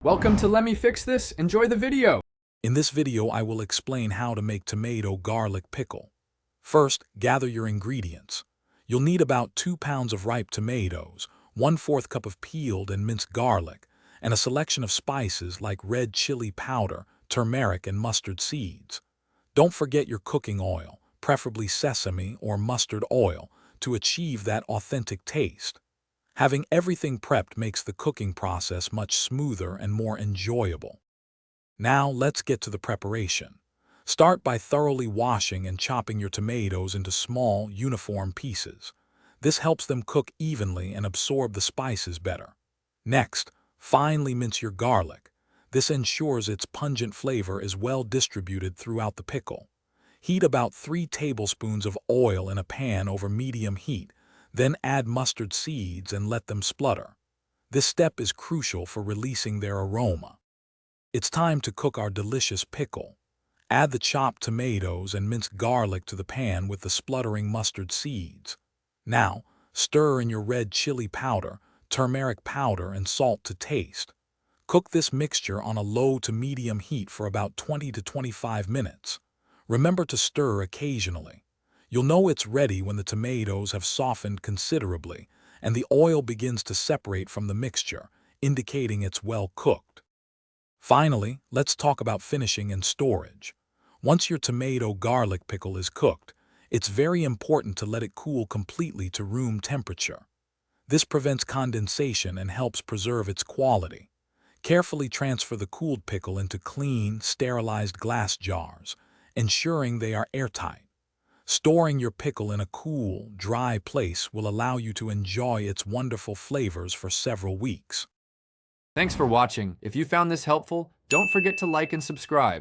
Welcome to Let Me Fix This. Enjoy the video. In this video, I will explain how to make tomato garlic pickle. First, gather your ingredients. You'll need about 2 pounds of ripe tomatoes, 1/4 cup of peeled and minced garlic, and a selection of spices like red chili powder, turmeric, and mustard seeds. Don't forget your cooking oil, preferably sesame or mustard oil, to achieve that authentic taste. Having everything prepped makes the cooking process much smoother and more enjoyable. Now let's get to the preparation. Start by thoroughly washing and chopping your tomatoes into small, uniform pieces. This helps them cook evenly and absorb the spices better. Next, finely mince your garlic. This ensures its pungent flavor is well distributed throughout the pickle. Heat about 3 tablespoons of oil in a pan over medium heat, then add mustard seeds and let them splutter. This step is crucial for releasing their aroma. It's time to cook our delicious pickle. Add the chopped tomatoes and minced garlic to the pan with the spluttering mustard seeds. Now, stir in your red chili powder, turmeric powder, and salt to taste. Cook this mixture on a low to medium heat for about 20 to 25 minutes. Remember to stir occasionally. You'll know it's ready when the tomatoes have softened considerably and the oil begins to separate from the mixture, indicating it's well cooked. Finally, let's talk about finishing and storage. Once your tomato garlic pickle is cooked, it's very important to let it cool completely to room temperature. This prevents condensation and helps preserve its quality. Carefully transfer the cooled pickle into clean, sterilized glass jars, ensuring they are airtight. Storing your pickle in a cool, dry place will allow you to enjoy its wonderful flavors for several weeks. Thanks for watching. If you found this helpful, don't forget to like and subscribe.